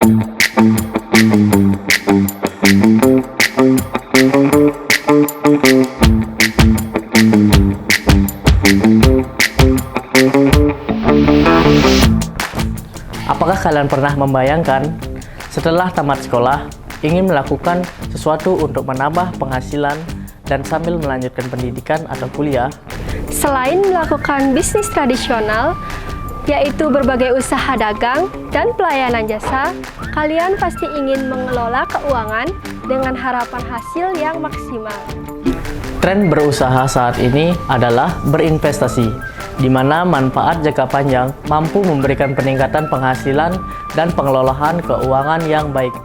Apakah kalian pernah membayangkan setelah tamat sekolah ingin melakukan sesuatu untuk menambah penghasilan dan sambil melanjutkan pendidikan atau kuliah? Selain melakukan bisnis tradisional, yaitu berbagai usaha dagang dan pelayanan jasa, kalian pasti ingin mengelola keuangan dengan harapan hasil yang maksimal. Tren berusaha saat ini adalah berinvestasi, di mana manfaat jangka panjang mampu memberikan peningkatan penghasilan dan pengelolaan keuangan yang baik.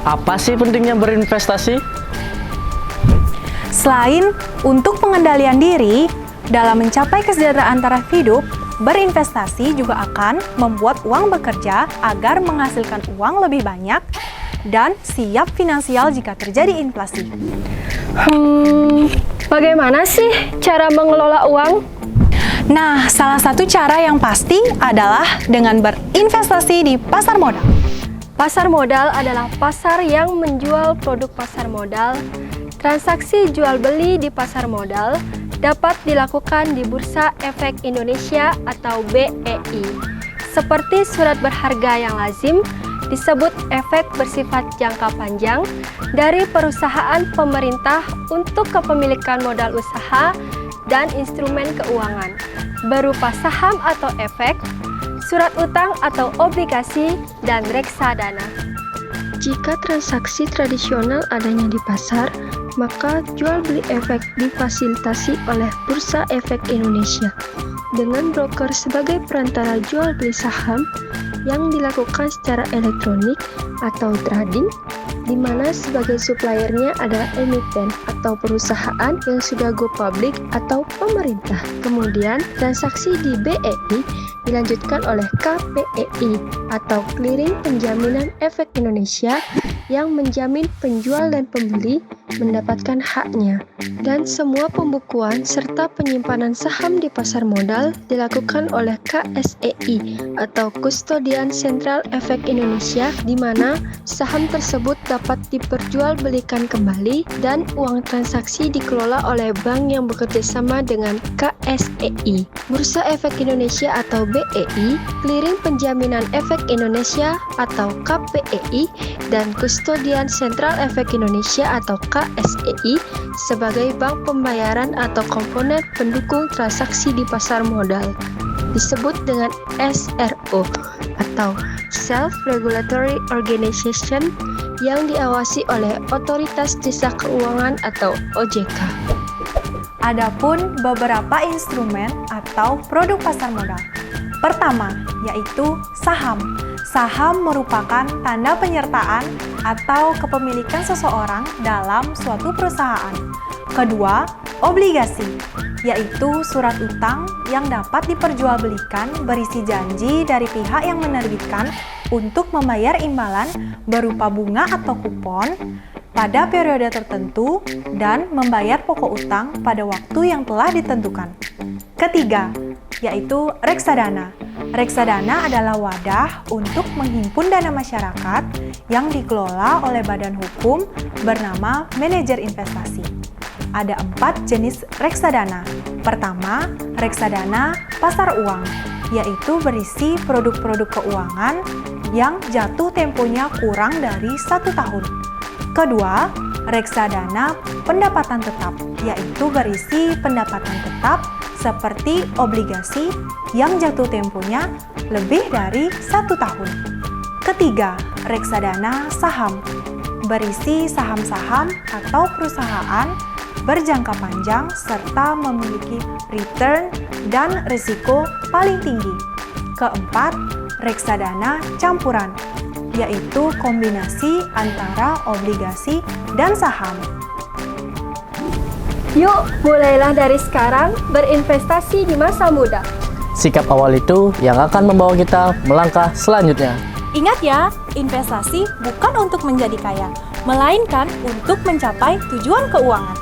Apa sih pentingnya berinvestasi? Selain untuk pengendalian diri, dalam mencapai kesejahteraan taraf hidup, berinvestasi juga akan membuat uang bekerja agar menghasilkan uang lebih banyak dan siap finansial jika terjadi inflasi. Bagaimana sih cara mengelola uang? Nah, salah satu cara yang pasti adalah dengan berinvestasi di pasar modal. Pasar modal adalah pasar yang menjual produk pasar modal. Transaksi jual beli di pasar modal dapat dilakukan di Bursa Efek Indonesia atau BEI. Seperti surat berharga yang lazim, disebut efek bersifat jangka panjang dari perusahaan pemerintah untuk kepemilikan modal usaha dan instrumen keuangan, berupa saham atau efek, surat utang atau obligasi, dan reksadana. Jika transaksi tradisional adanya di pasar, maka jual beli efek difasilitasi oleh Bursa Efek Indonesia dengan broker sebagai perantara jual beli saham yang dilakukan secara elektronik atau trading, di mana sebagai suppliernya adalah emiten atau perusahaan yang sudah go public atau pemerintah. Kemudian transaksi di BEI dilanjutkan oleh KPEI atau Clearing Penjaminan Efek Indonesia yang menjamin penjual dan pembeli mendapatkan haknya, dan semua pembukuan serta penyimpanan saham di pasar modal dilakukan oleh KSEI atau Kustodian Sentral Efek Indonesia, di mana saham tersebut dapat diperjualbelikan kembali dan uang transaksi dikelola oleh bank yang bekerja sama dengan KSEI. Bursa Efek Indonesia atau BEI, Clearing Penjaminan Efek Indonesia atau KPEI, dan Kustodian Sentral Efek Indonesia atau KSEI sebagai bank pembayaran atau komponen pendukung transaksi di pasar modal, disebut dengan SRO atau Self-Regulatory Organization, yang diawasi oleh Otoritas Jasa Keuangan atau OJK. Adapun beberapa instrumen atau produk pasar modal. Pertama, yaitu saham. Saham merupakan tanda penyertaan atau kepemilikan seseorang dalam suatu perusahaan. Kedua, obligasi, yaitu surat utang yang dapat diperjualbelikan berisi janji dari pihak yang menerbitkan untuk membayar imbalan berupa bunga atau kupon pada periode tertentu dan membayar pokok utang pada waktu yang telah ditentukan. Ketiga, yaitu reksadana. Reksadana adalah wadah untuk menghimpun dana masyarakat yang dikelola oleh badan hukum bernama manajer investasi. Ada 4 jenis reksadana. Pertama, reksadana pasar uang, yaitu berisi produk-produk keuangan yang jatuh temponya kurang dari 1 tahun. Kedua, reksadana pendapatan tetap, yaitu berisi pendapatan tetap seperti obligasi yang jatuh temponya lebih dari 1 tahun. Ketiga, reksadana saham, berisi saham-saham atau perusahaan berjangka panjang serta memiliki return dan risiko paling tinggi. Keempat, reksadana campuran, yaitu kombinasi antara obligasi dan saham. Yuk, mulailah dari sekarang berinvestasi di masa muda. Sikap awal itu yang akan membawa kita melangkah selanjutnya. Ingat ya, investasi bukan untuk menjadi kaya, melainkan untuk mencapai tujuan keuangan.